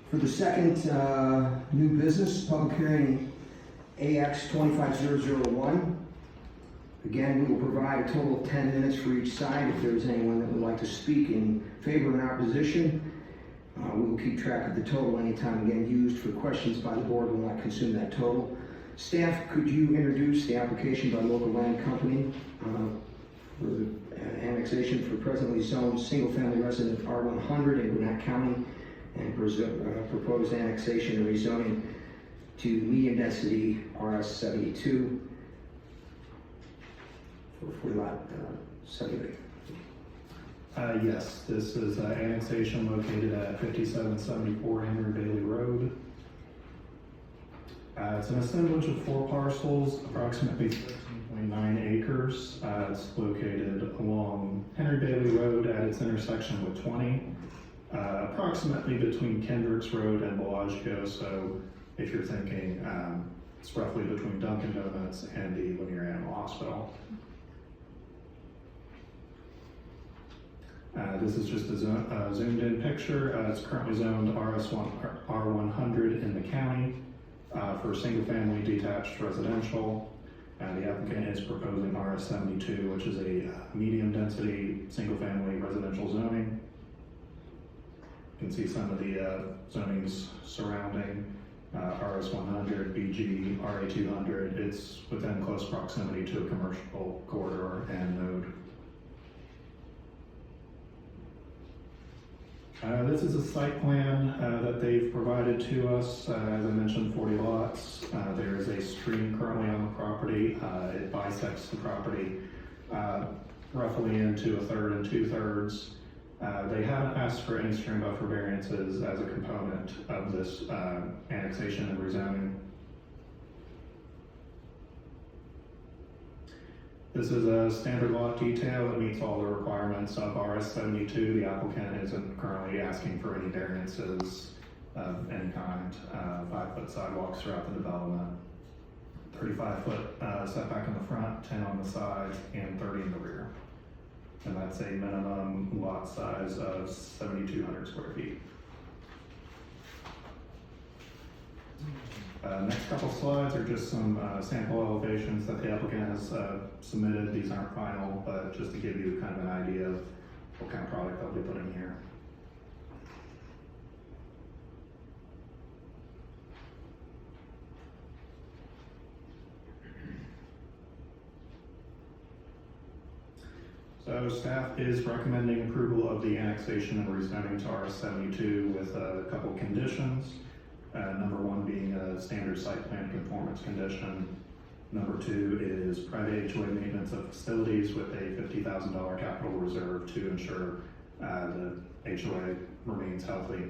For the second new business, public hearing AX 25001. Again, we will provide a total of 10 minutes for each side. If there is anyone that would like to speak in favor or in opposition, we will keep track of the total. Any time again used for questions by the board will not consume that total. Staff, could you introduce the application by local land company for the annexation for presently zoned single-family resident R100 in Gwinnett County and proposed annexation and rezoning to medium-density RS72 for lot subdivision. Yes, this is annexation located at 5774 Henry Bailey Road. It's an assemblage of 4 parcels, approximately 13.9 acres. It's located along Henry Bailey Road at its intersection with 20, approximately between Kendricks Road and Bellagio. So if you're thinking, it's roughly between Dunkin' Donuts and the Lanier Animal Hospital. This is just a zoomed in picture. It's currently zoned R100 in the county for single family detached residential. The applicant is proposing RS72, which is a medium density single family residential zoning. You can see some of the zonings surrounding RS100, BG, RA200. It's within close proximity to a commercial corridor and node. This is a site plan that they've provided to us. As I mentioned, 40 lots. There is a stream currently on the property. It bisects the property roughly into 1/3 and 2/3. They haven't asked for any stream buffer variances as a component of this annexation and rezoning. This is a standard lot detail that meets all the requirements of RS72. The applicant isn't currently asking for any variances of any kind. 5-foot sidewalks throughout the development, 35-foot setback in the front, 10 on the sides, and 30 in the rear. And that's a minimum lot size of 7,200 square feet. Next couple slides are just some sample elevations that the applicant has submitted. These aren't final, but just to give you kind of an idea of what kind of product they'll be putting here. So staff is recommending approval of the annexation and rezoning to RS72 with a couple conditions. Number 1 being a standard site plan conformance condition. Number 2 is private HOA maintenance of facilities with a $50,000 capital reserve to ensure the HOA remains healthy.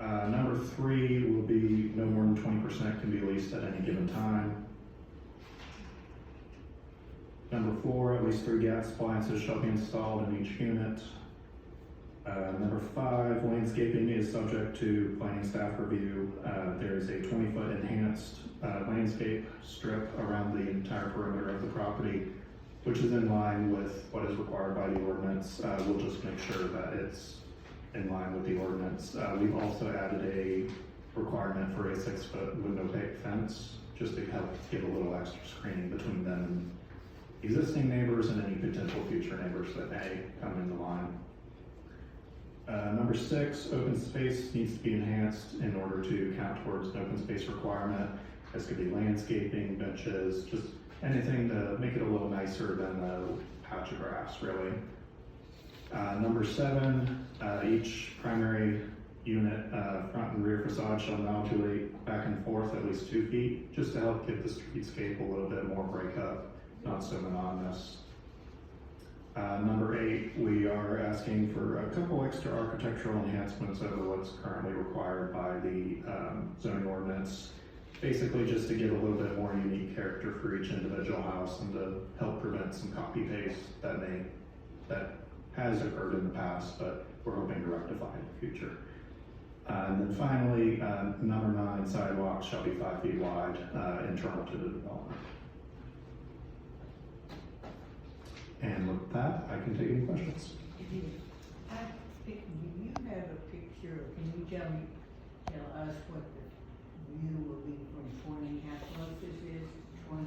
Number 3 will be no more than 20% can be leased at any given time. Number 4, at least 3 gas appliances shall be installed in each unit. Number 5, landscaping is subject to planning staff review. There is a 20-foot enhanced landscape strip around the entire perimeter of the property, which is in line with what is required by the ordinance. We'll just make sure that it's in line with the ordinance. We've also added a requirement for a 6-foot window-opaque fence, just to help give a little extra screening between them and existing neighbors and any potential future neighbors that may come into line. Number 6, open space needs to be enhanced in order to count towards an open space requirement. This could be landscaping, benches, just anything to make it a little nicer than a patch of grass, really. Number 7, each primary unit front and rear facade shall modulate back and forth at least 2 feet, just to help give the streetscape a little bit more breakup, not so monotonous. Number 8, we are asking for a couple extra architectural enhancements over what's currently required by the zoning ordinance. Basically just to give a little bit more unique character for each individual house and to help prevent some copy paste that has occurred in the past, but we're hoping to rectify in the future. And then finally, number 9, sidewalks shall be 5 feet wide, internal to the development. And with that, I can take any questions. I think you have a picture, can you tell us what the view will be from 20, how close this is to 20?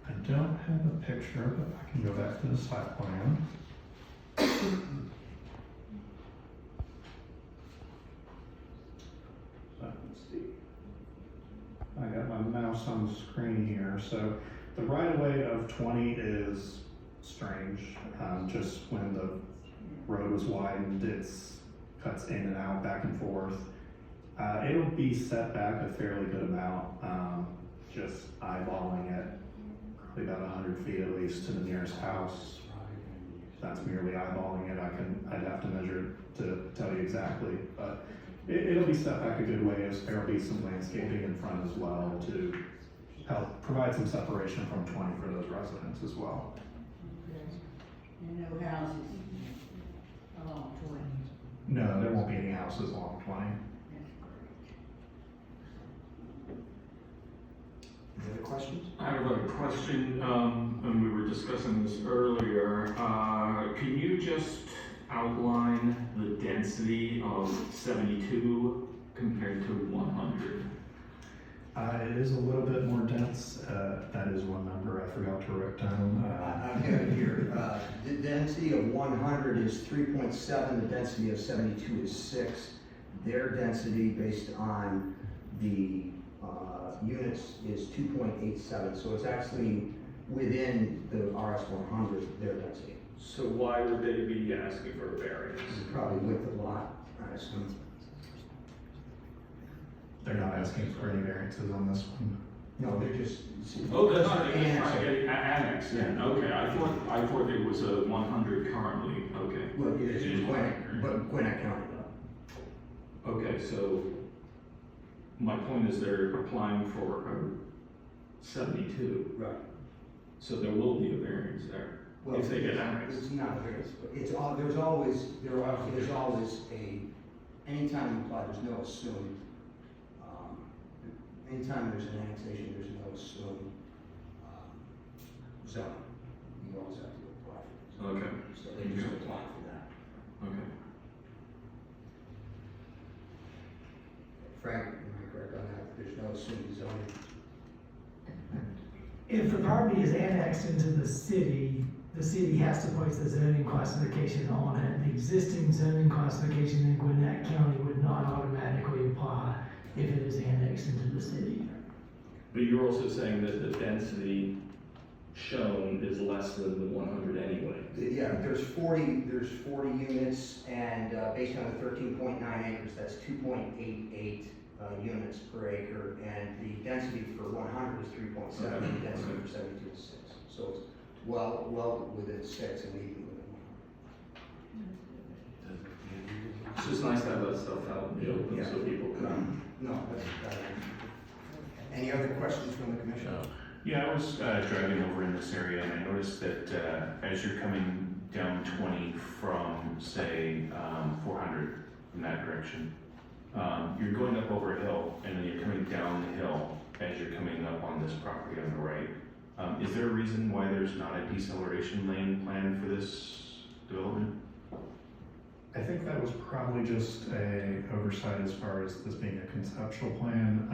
I don't have a picture, but I can go back to the site plan. So let's see. I got my mouse on the screen here. So the right of way of 20 is strange. Just when the road was widened, it's cuts in and out, back and forth. It'll be set back a fairly good amount. Just eyeballing it, probably about 100 feet at least to the nearest house. That's merely eyeballing it. I'd have to measure to tell you exactly, but it'll be set back a good way. There'll be some landscaping in front as well to help provide some separation from 20 for those residents as well. And no houses along 20. No, there won't be any houses along 20. That's great. Any other questions? I have a question, and we were discussing this earlier. Can you just outline the density of 72 compared to 100? It is a little bit more dense. That is one number I forgot to write down. I've got it here. The density of 100 is 3.7, the density of 72 is 6. Their density based on the units is 2.87, so it's actually within the RS 100, their density. So why would they be asking for a variance? It's probably width of lot, I assume. They're not asking for any variances on this one. No, they're just. Oh, that's not, they're Annex. trying to get annex in, okay, I thought there was a 100 currently, okay. Well, it is Gwinnett, but Gwinnett County though. Okay, so my point is they're applying for a 72, Right. so there will be a variance there. Well, If they get annexed. It's not a variance, but there's always a, anytime you apply, there's no assumed. Anytime there's an annexation, there's no assumed, zoning. You always have to apply for it. Okay, So they just apply for that. okay. Frank, am I correct on that? There's no assumed zoning. If the property is annexed into the city has to place a zoning classification on it. The existing zoning classification in Gwinnett County would not automatically apply if it is annexed into the city. But you're also saying that the density shown is less than the 100 anyway. Yeah, there's 40 units, and based on the 13.9 acres, that's 2.88 units per acre, and the density for 100 is 3.7, the density for 72 is 6. So it's well within 6 and even within 100. It's just nice to have that stuff out in the open so people can. No, that's any other questions from the commission? Yeah, I was driving over in this area and I noticed that as you're coming down 20 from, say, 400 in that direction, you're going up over a hill and then you're coming down the hill as you're coming up on this property on the right. Is there a reason why there's not a deceleration lane planned for this development? I think that was probably just a oversight as far as this being a conceptual plan.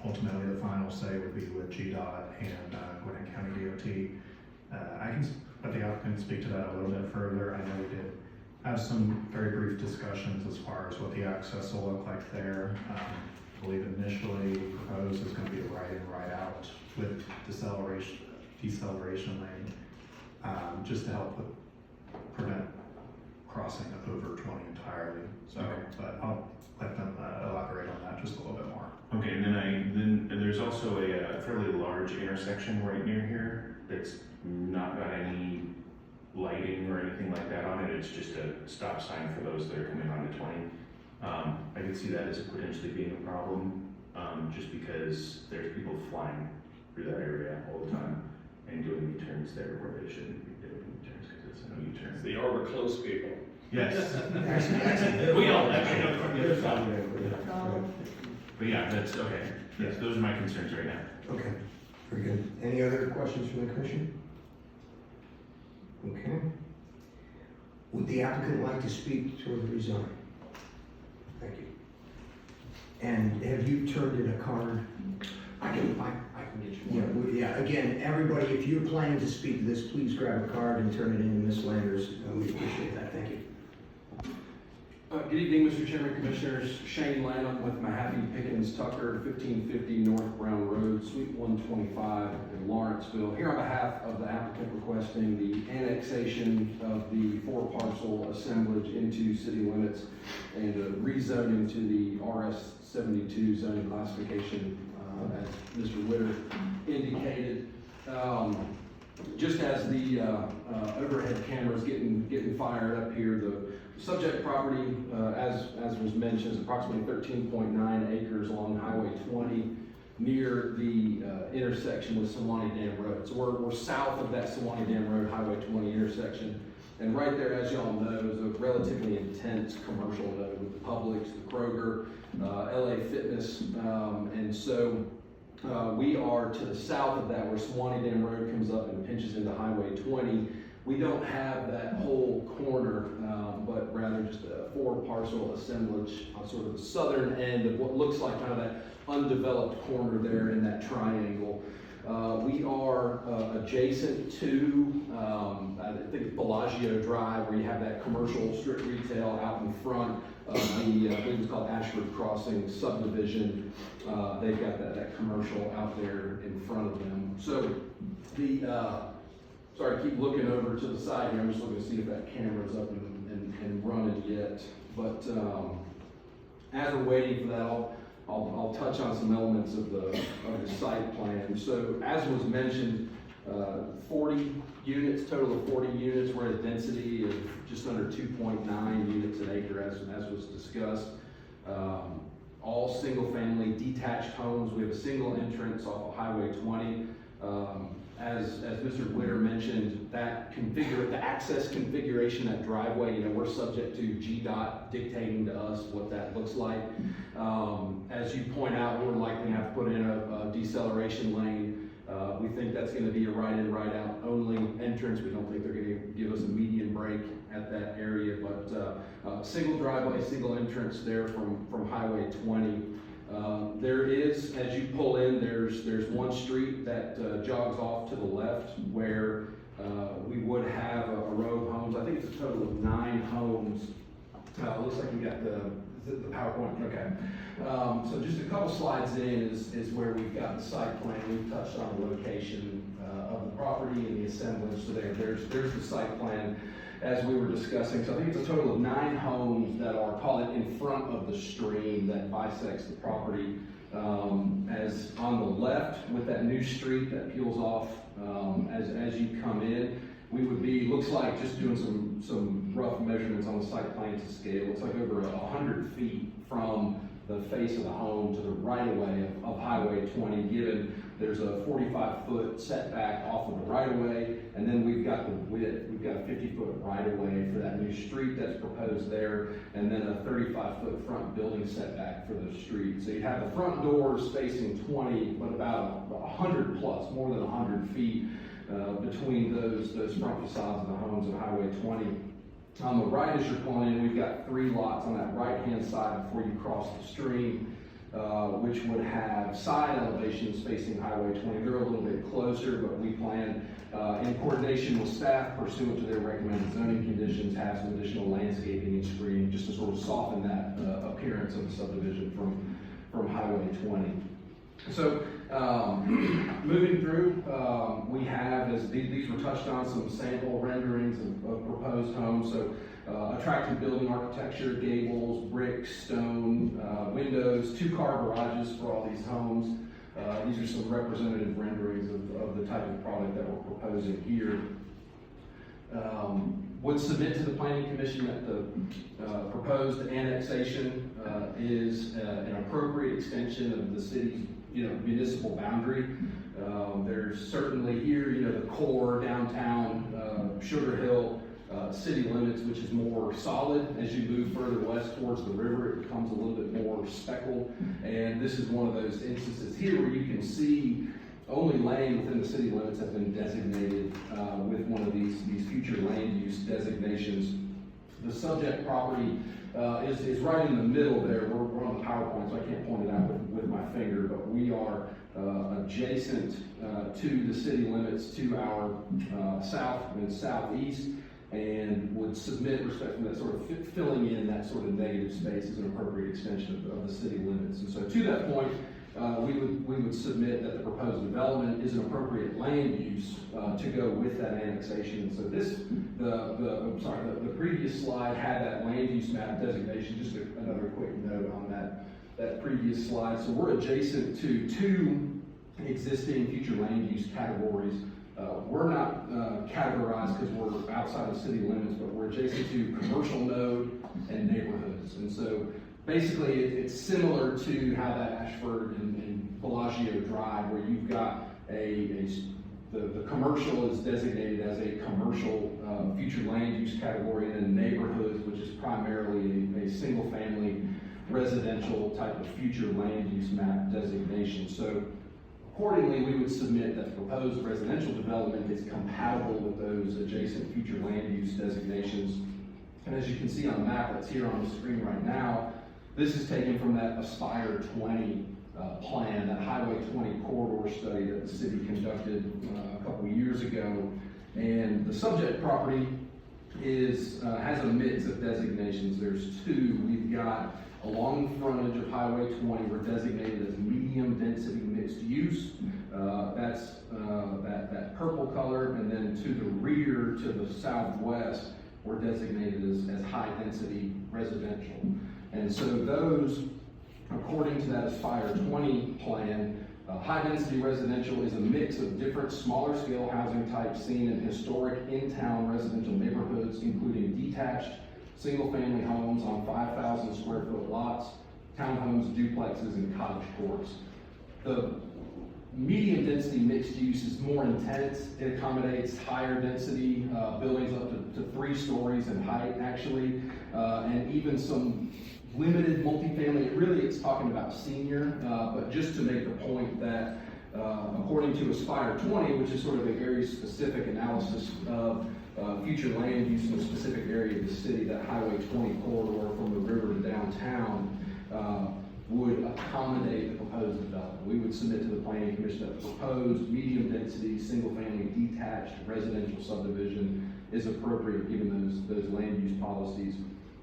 Ultimately, the final say would be with GDOT and Gwinnett County DOT. I can let the applicant speak to that a little bit further. I know we did have some very brief discussions as far as what the access will look like there. I believe initially proposed is going to be a right in, right out with deceleration lane, just to help prevent crossing over 20 entirely. So, but I'll let them elaborate on that just a little bit more. Okay, and then there's also a fairly large intersection right near here that's not got any lighting or anything like that on it. It's just a stop sign for those that are coming onto 20. I could see that as potentially being a problem, just because there's people flying through that area all the time and doing U-turns there where they shouldn't be doing U-turns because it's no U-turn. The Arbor Close people. Yes. Actually, We all actually know from the other side. But yeah, that's okay. Yes, those are my concerns right now. Okay, very good. Any other questions from the commission? Okay. Would the applicant like to speak toward the rezoning? Thank you. And have you turned in a card? I can get you Yeah, one. yeah, again, everybody, if you're planning to speak to this, please grab a card and turn it in to Ms. Landers. We appreciate that, thank you. Good evening, Mr. Chairman, Commissioners. Shane Lanham with Mahaffey Pickens Tucker, 1550 North Brown Road, Suite 125 in Lawrenceville. Here on behalf of the applicant requesting the annexation of the 4-parcel assemblage into city limits and rezoning to the RS 72 zoning classification, as Mr. Witter indicated. Just as the overhead cameras getting fired up here, the subject property, as was mentioned, is approximately 13.9 acres along Highway 20 near the intersection with Sewanee Dam Road. So we're south of that Sewanee Dam Road Highway 20 intersection. And right there, as y'all know, is a relatively intense commercial node with the Publix, the Kroger, LA Fitness, and so we are to the south of that where Sewanee Dam Road comes up and pinches into Highway 20. We don't have that whole corner, but rather just a 4-parcel assemblage on sort of the southern end of what looks like kind of that undeveloped corner there in that triangle. We are adjacent to, I think it's Bellagio Drive, where you have that commercial strip retail out in front of the, I believe it's called Ashford Crossing subdivision. They've got that commercial out there in front of them. So the, sorry, I keep looking over to the side here. I'm just looking to see if that camera's up and running yet. But as we're waiting for that, I'll touch on some elements of the site plan. So as was mentioned, 40 units, total of 40 units. We're at a density of just under 2.9 units an acre as was discussed. All single family detached homes. We have a single entrance off of Highway 20. As Mr. Witter mentioned, the access configuration, that driveway, we're subject to GDOT dictating to us what that looks like. As you point out, we're likely to have to put in a deceleration lane. We think that's going to be a right in, right out only entrance. We don't think they're going to give us a median break at that area, but single driveway, single entrance there from Highway 20. There is, as you pull in, there's one street that jogs off to the left where we would have a row of homes. I think it's a total of 9 homes. Looks like we got the PowerPoint. Okay. So just a couple slides in is where we've got the site plan. We've touched on the location of the property and the assemblage. So there's the site plan as we were discussing. So I think it's a total of 9 homes that are, call it, in front of the stream that bisects the property. As on the left with that new street that peels off as you come in, we would be, looks like, just doing some rough measurements on the site plan to scale. It's like over 100 feet from the face of the home to the right of way of Highway 20, given there's a 45-foot setback off of the right of way, and then we've got the width, we've got a 50-foot right of way for that new street that's proposed there, and then a 35-foot front building setback for the street. So you have the front doors facing 20, but about 100 plus, more than 100 feet between those front facades of the homes of Highway 20. On the right, as you're pulling in, we've got 3 lots on that right-hand side before you cross the stream, which would have side elevations facing Highway 20. They're a little bit closer, but we plan, in coordination with staff, pursuant to their recommended zoning conditions, have some additional landscaping and screening just to sort of soften that appearance of the subdivision from Highway 20. So, moving through, we have, as these were touched on, some sample renderings of proposed homes. So, attractive building architecture, gables, brick, stone, windows, 2-car garages for all these homes. These are some representative renderings of the type of product that we're proposing here. Would submit to the Planning Commission that the proposed annexation is an appropriate extension of the city's municipal boundary. There's certainly here, the core downtown Sugar Hill city limits, which is more solid. As you move further west towards the river, it becomes a little bit more speckled. And this is one of those instances here where you can see only land within the city limits has been designated with one of these future land use designations. The subject property is right in the middle there. We're on the PowerPoint, so I can't point it out with my finger, but we are adjacent to the city limits to our south and southeast, and would submit respect to that sort of filling in that sort of negative space as an appropriate extension of the city limits. And so to that point, we would submit that the proposed development is an appropriate land use to go with that annexation. So the previous slide had that land use map designation. Just another quick note on that previous slide. So we're adjacent to two existing future land use categories. We're not categorized because we're outside of city limits, but we're adjacent to commercial node and neighborhoods. And so basically, it's similar to how that Ashford and Bellagio Drive, where you've got the commercial is designated as a commercial future land use category, and then neighborhoods, which is primarily a single family residential type of future land use map designation. So accordingly, we would submit that the proposed residential development is compatible with those adjacent future land use designations. And as you can see on the map that's here on the screen right now, this is taken from that Aspire 20 plan, that Highway 20 corridor study that the city conducted a couple years ago. And the subject property has a mix of designations. There's two. We've got along the frontage of Highway 20, we're designated as medium density mixed use. That's that purple color, and then to the rear, to the southwest, we're designated as high density residential. And so those, according to that Aspire 20 plan, high density residential is a mix of different smaller scale housing types seen in historic in-town residential neighborhoods, including detached single family homes on 5,000 square foot lots, townhomes, duplexes, and cottage courts. The medium density mixed use is more intense. It accommodates higher density buildings up to 3 stories in height, actually, and even some limited multifamily. It's talking about senior, but just to make the point that according to Aspire 20, which is sort of a very specific analysis of future land use in a specific area of the city, that Highway 20 corridor from the river to downtown would accommodate the proposed development. We would submit to the Planning Commission that the proposed medium density, single family detached residential subdivision is appropriate given those land use policies.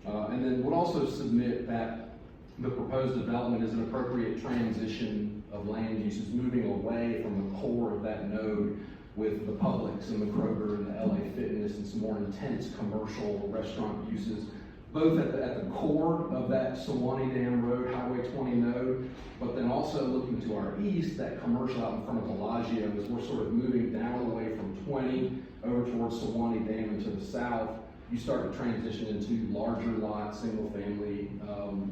And then would also submit that the proposed development is an appropriate transition of land uses, moving away from the core of that node with the Publix and the Kroger and the LA Fitness and some more intense commercial restaurant uses, both at the core of that Sewanee Dam Road, Highway 20 node, but then also looking to our east, that commercial out in front of Bellagio, as we're sort of moving down away from 20 over towards Sewanee Dam and to the south, you start to transition into larger lot, single family,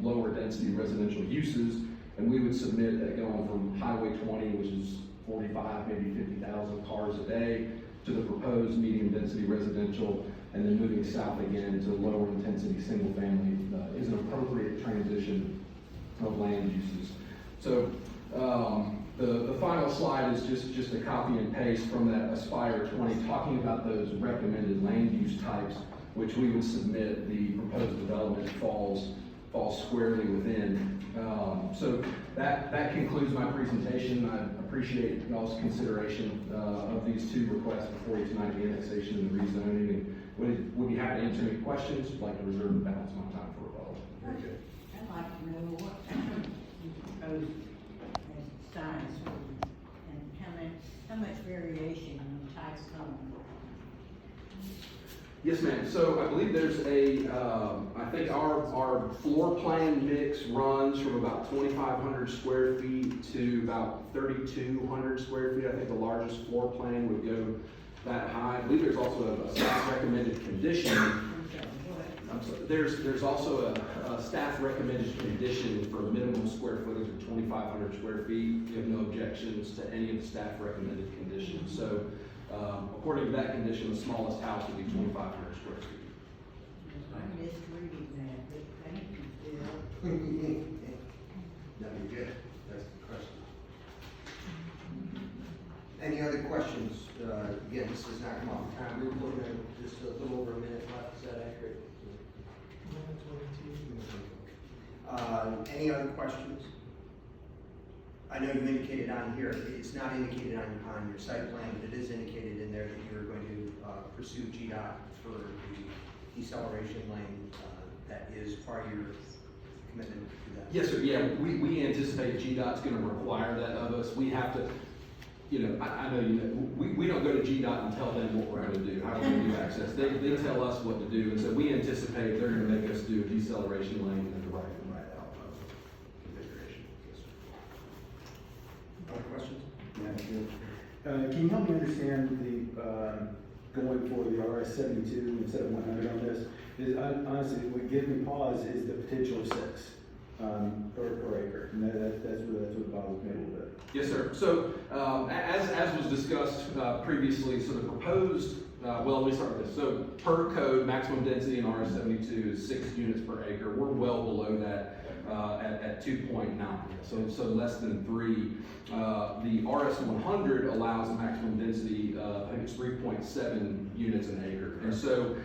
lower density residential uses, and we would submit that going from Highway 20, which is 45, maybe 50,000 cars a day, to the proposed medium density residential, and then moving south again to lower intensity single family is an appropriate transition of land uses. So the final slide is just a copy and paste from that Aspire 20, talking about those recommended land use types, which we would submit the proposed development falls squarely within. So that concludes my presentation. I appreciate y'all's consideration of these 2 requests before you tonight, the annexation and the rezoning, and would be happy to answer any questions. I'd like to reserve the balance of my time for rebuttal. Very good. I'd like to know what you propose as size and how much variation in type home. Yes, ma'am. So I believe there's I think our floor plan mix runs from about 2,500 square feet to about 3,200 square feet. I think the largest floor plan would go that high. I believe there's also a staff recommended condition. I'm sorry, there's also a staff recommended condition for a minimum square footage of 2,500 square feet. We have no objections to any of the staff recommended conditions. So according to that condition, the smallest house would be 2,500 square feet. I'm misreading that, but thank you, Bill. No, you're good. That's the question. Any other questions? Again, this is not come off the time. We were looking at just a little over a minute left. Is that accurate? Any other questions? I know you indicated on here, it's not indicated on your site plan, but it is indicated in there that you're going to pursue GDOT for the deceleration lane. That is part of your commitment to that. Yes, sir, yeah, we anticipate GDOT's gonna require that of us. We have to, I know, we don't go to GDOT and tell them what we're gonna do, how we're gonna do access. They tell us what to do, and so we anticipate they're gonna make us do a deceleration lane in the right out configuration. Yes, sir. Other questions? Can you help me understand going for the RS 72 instead of 100 on this? Honestly, what gives me pause is the potential of 6 per acre, and that's what bothers me a little bit. Yes, sir. So, as was discussed previously, so the proposed, well, let me start with this. So, per code, maximum density in RS 72 is 6 units per acre. We're well below that at 2.9, so less than 3. The RS 100 allows a maximum density, I think it's 3.7 units an acre. And so,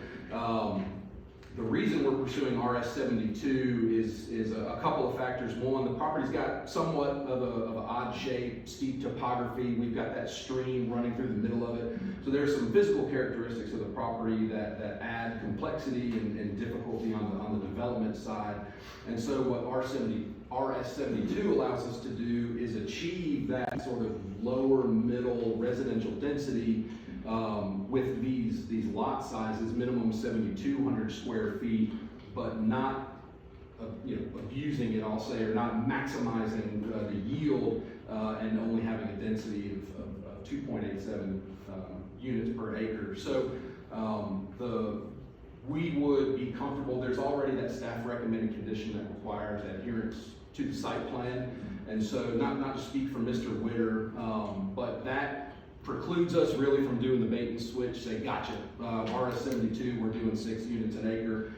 the reason we're pursuing RS 72 is a couple of factors. One, the property's got somewhat of an odd shape, steep topography. We've got that stream running through the middle of it. So there's some physical characteristics of the property that add complexity and difficulty on the development side. And so what RS 72 allows us to do is achieve that sort of lower middle residential density with these lot sizes, minimum 7,200 square feet, but not abusing it, I'll say, or not maximizing the yield and only having a density of 2.87 units per acre. So we would be comfortable. There's already that staff recommended condition that requires adherence to the site plan, and so not to speak for Mr. Witter, but that precludes us really from doing the bait and switch, say, gotcha, RS 72, we're doing 6 units an acre.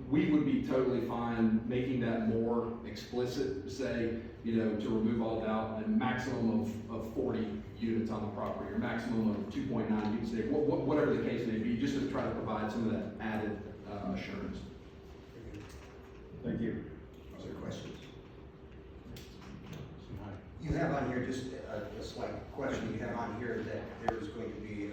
We would be totally fine making that more explicit, say, to remove all doubt, and maximum of 40 units on the property, or maximum of 2.9 units an acre, whatever the case may be, just to try to provide some of that added assurance. Thank you. Other questions? You have on here, just a slight question, you have on here that there is going to be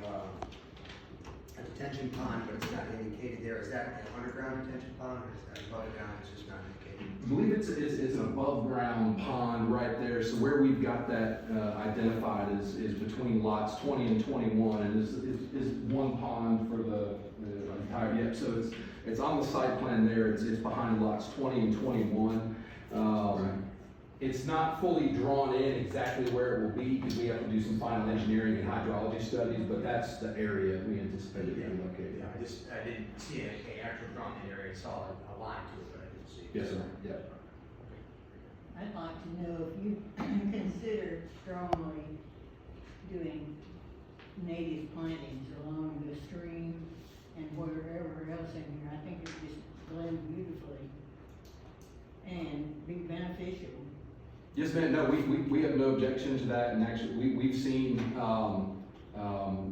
a detention pond, but it's not indicated there. Is that an underground detention pond, or is that above ground, it's just not indicated? I believe it's an above ground pond right there. So where we've got that identified is between lots 20 and 21, and is one pond for the entire, yep. So it's on the site plan there. It's behind lots 20 and 21. It's not fully drawn in exactly where it will be because we have to do some final engineering and hydrology studies, but that's the area we anticipate it being located. Yeah, I didn't see an actual drawn in area, I saw a line to it, but I didn't see it. Yes, sir. Yeah. I'd like to know if you consider strongly doing native plantings along the stream and wherever else in here. I think it just blend beautifully and be beneficial. Yes, ma'am. No, we have no objection to that, and actually we've seen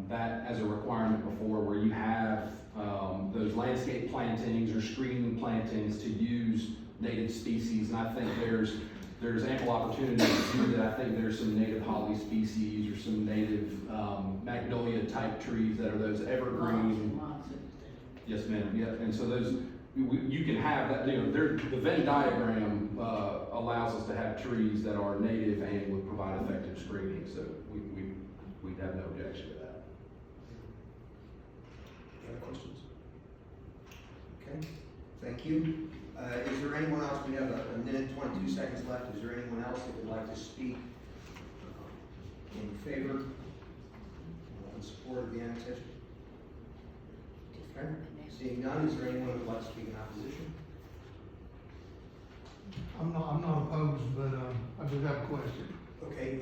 that as a requirement before, where you have those landscape plantings or screening plantings to use native species, and I think there's ample opportunity to do that. I think there's some native holly species or some native magnolia type trees that are those evergreen. Lots of them. Yes, ma'am. Yeah, and so those. You can have that, the Venn diagram allows us to have trees that are native and would provide effective screening, so we'd have no objection to that. Any other questions? Okay, thank you. Is there anyone else, we have a minute, 22 seconds left, is there anyone else that would like to speak in favor or in support of the annexation? Okay. Seeing none, is there anyone who would like to speak in opposition? I'm not opposed, but I do have a question. Okay, and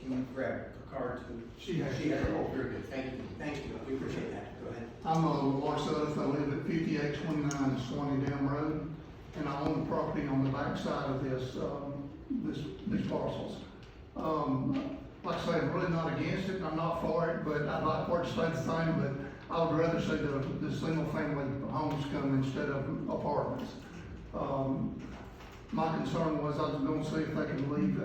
can you grab a card to? She has. Oh, very good, thank you, we appreciate that, go ahead. I'm Lamar Sudduth. I live at 5829 Swanee Dam Road, and I own the property on the back side of these parcels. Like I say, I'm really not against it, and I'm not for it, but I'd like for it to stay the same, but I would rather see the single family homes come instead of apartments. My concern was I was gonna see if they can leave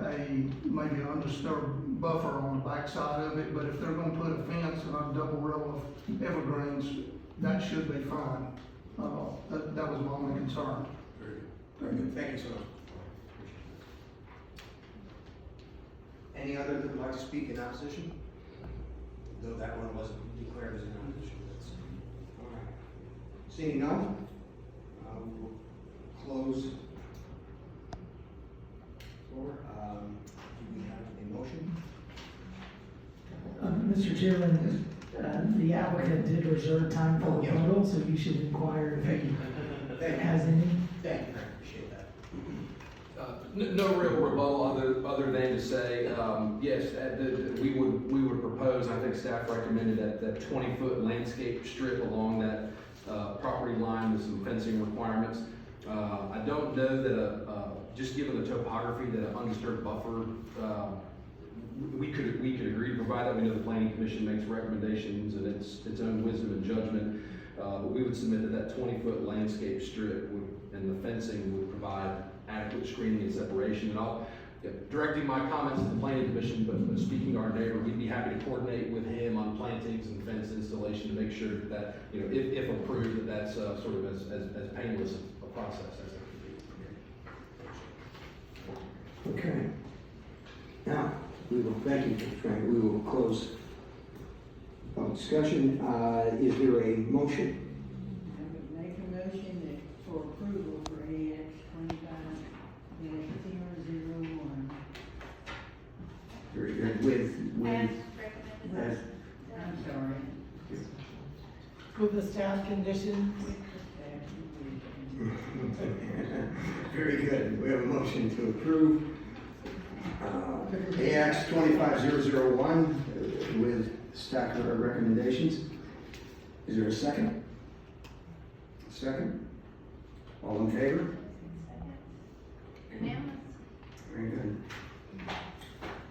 maybe an undisturbed buffer on the backside of it, but if they're gonna put a fence and a double row of evergreens, that should be fine. That was my only concern. Very good, thank you, sir. Any other that would like to speak in opposition? Though that one wasn't declared as an opposition, that's, all right. Seeing none, we'll close. Floor, do we have a motion? Mr. Chairman, the applicant did reserve time for Oh, yeah. rebuttal, so you should inquire if he Thank you. has any. Thank you, I appreciate that. No real rebuttal other than to say, yes, we would propose, I think staff recommended that 20-foot landscape strip along that property line with some fencing requirements. I don't know that just given the topography, that an undisturbed buffer, we could agree to provide that. We know the planning commission makes recommendations and its own wisdom and judgment. But we would submit that 20-foot landscape strip and the fencing would provide adequate screening and separation. And I'll, directing my comments to the planning commission, but speaking to our neighbor, we'd be happy to coordinate with him on plantings and fence installation to make sure that, if approved, that's sort of as painless a process as it can be. Okay. Now, thank you, Frank, we will close public discussion. Is there a motion? I would make a motion that for approval for AX 25-001. Very good. With, I'm sorry. With the staff conditions. very good. We have a motion to approve AX 25-001 with staff recommendations. Is there a second? Second? All in favor?